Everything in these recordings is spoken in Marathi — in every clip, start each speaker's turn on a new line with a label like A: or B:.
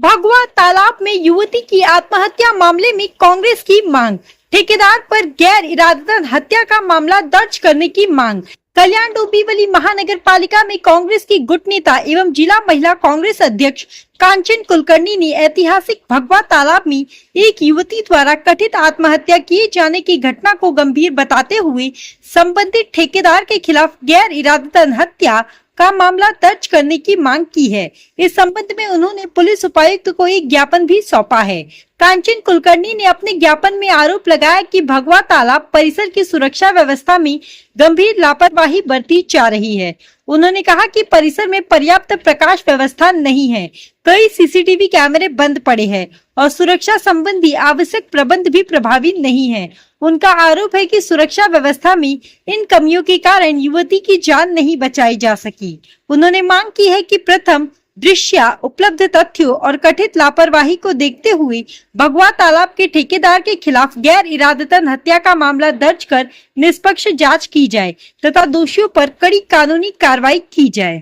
A: भगवा तालाब में युवती की आत्महत्या मामले में कांग्रेस की मांग। ठेकेदार पर गैर इरादतन हत्या का मामला दर्ज करने की मांग। कल्याण डोंबिवली महानगर पालिका में कांग्रेस की गुट नेता एवं जिला महिला कांग्रेस अध्यक्ष कांचन कुलकर्णी ने ऐतिहासिक भगवा तालाब में एक युवती द्वारा कथित आत्महत्या किए जाने की घटना को गंभीर बताते हुए संबंधित ठेकेदार के खिलाफ गैर इरादतन हत्या का मामला दर्ज करने की मांग की है। इस संबंध में उन्होंने पुलिस उपायुक्त को एक ज्ञापन भी सौंपा है। कांचन कुलकर्णी ने अपने ज्ञापन में आरोप लगाया कि भगवा तालाब परिसर की सुरक्षा व्यवस्था में गंभीर लापरवाही बरती जा रही है। उन्होंने कहा कि परिसर में पर्याप्त प्रकाश व्यवस्था नहीं है, कई सीसीटीवी कैमरे बंद पड़े हैं और सुरक्षा संबंधी आवश्यक प्रबंध भी प्रभावी नहीं है। उनका आरोप है कि सुरक्षा व्यवस्था में इन कमियों के कारण युवती की जान नहीं बचाई जा सकी। उन्होंने मांग की है कि प्रथम दृश्य उपलब्ध तथ्यों और कथित लापरवाही को देखते हुए भगवा तालाब के ठेकेदार के खिलाफ गैर इरादतन हत्या का मामला दर्ज कर निष्पक्ष जांच की जाए तथा दोषियों पर कड़ी कानूनी कार्रवाई की जाए।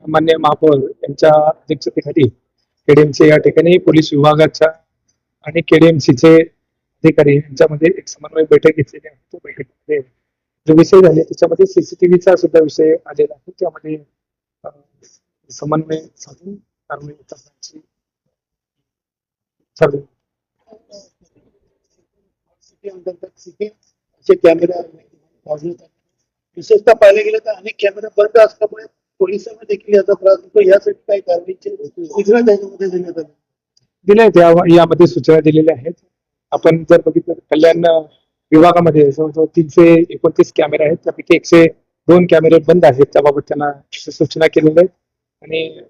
B: मान्य महापौर यांच्या अध्यक्षतेखाली केडीएमसी या ठिकाणी पोलीस विभागाच्या आणि केडीएमसीचे अधिकारी यांच्यामध्ये एक समन्वय बैठक घेतलेली आहे। त्या बैठकीमध्ये जो विषय झाले त्याच्यामध्ये सीसीटीव्हीचा सुद्धा विषय आलेला आहे। त्यामध्ये समन्वय साधून कारवाई करण्याची ठरली।
C: असे कॅमेरा विशेषतः पाहिले गेले तर अनेक कॅमेरा बंद असल्यामुळे पोलिसांना देखील याचा त्रास होतो। यासाठी काही कारवाईची सूचना त्याच्यामध्ये देण्यात आली
B: दिले यामध्ये सूचना दिलेल्या आहेत। आपण जर बघितलं कल्याण विभागामध्ये जवळजवळ 329 कॅमेरे आहेत, त्यापैकी 102 कॅमेरे बंद आहेत। त्याबाबत त्यांना सूचना केलेल्या आहेत आणि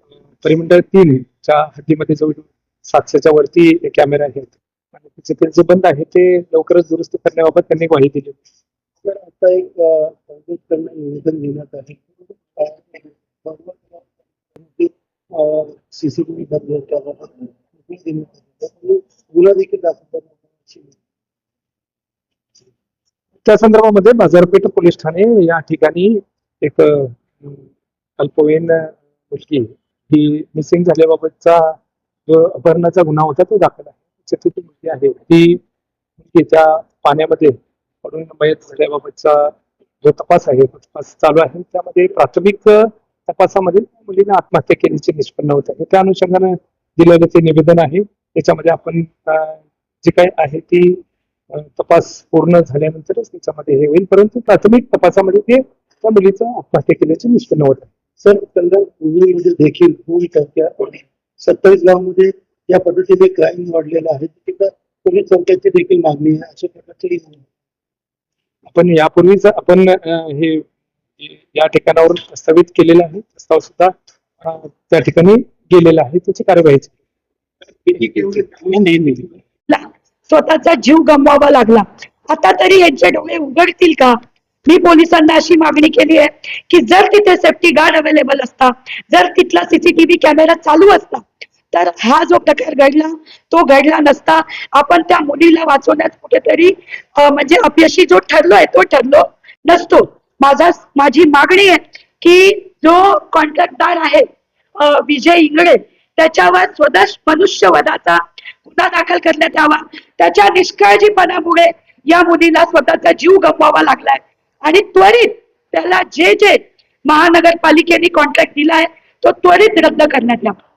B: परिमंडळ 3 च्या हद्दीमध्ये जवळजवळ 700च्या वरती कॅमेरे आहेत आणि त्याचे जे बंद आहेत ते लवकरच दुरुस्त करण्याबाबत त्यांनी ग्वाही दिली।
C: तर आता एक काँग्रेसकडून निवेदन देण्यात आहे। सीसीटीव्ही गुन्हा देखील दाखल करण्यात
B: त्या संदर्भामध्ये बाजारपेठ पोलीस ठाणे या ठिकाणी एक अल्पवयीन मुलगी ही मिसिंग झाल्याबाबतचा जो अपहरणाचा गुन्हा होता तो दाखल आहे। ती मुलगी आहे ही त्या पाण्यामध्ये पडून मयत झाल्याबाबतचा जो तपास आहे तो तपास चालू आहे। त्यामध्ये प्राथमिक तपासामध्ये मुलीने आत्महत्या केल्याचे निष्पन्न होत आहे। त्या अनुषंगाने दिलेलं ते निवेदन आहे। त्याच्यामध्ये आपण जे काही आहे ती तपास पूर्ण झाल्यानंतरच त्याच्यामध्ये हे होईल, परंतु प्राथमिक तपासामध्ये ते त्या मुलीचं आत्महत्या केल्याचे निष्पन्न होत आहे।
C: सर, कल्याण देखील 27 गावांमध्ये या पद्धतीने क्राईम वाढलेला आहे। पोलीस चौक्याची देखील मागणी आहे अशा प्रकारचे
B: आपण यापूर्वीच आपण हे या ठिकाणावर प्रस्तावित केलेलं आहे। प्रस्ताव सुद्धा त्या ठिकाणी गेलेला आहे, त्याची कार्यवाही
D: स्वतःचा जीव गमवावा लागला। आता तरी यांचे डोळे उघडतील का? मी पोलिसांना अशी मागणी केली आहे की जर तिथे सेफ्टी गार्ड अवेलेबल असता, जर तिथला सीसीटीव्ही कॅमेरा चालू असता तर हा जो प्रकार घडला तो घडला नसता। आपण त्या मुलीला वाचवण्यात कुठेतरी म्हणजे अपयशी जो ठरलोय तो ठरलो नसतो। माझी मागणी आहे की जो कॉन्ट्रॅक्टदार आहे विजय इंगळे त्याच्यावर स्वदेश मनुष्यवधाचा गुन्हा दाखल करण्यात यावा। त्याच्या निष्काळजीपणामुळे या मुलीला स्वतःचा जीव गमवावा लागलाय आणि त्वरित त्याला जे महानगरपालिकेने कॉन्ट्रॅक्ट दिलाय तो त्वरित रद्द करण्यात यावा।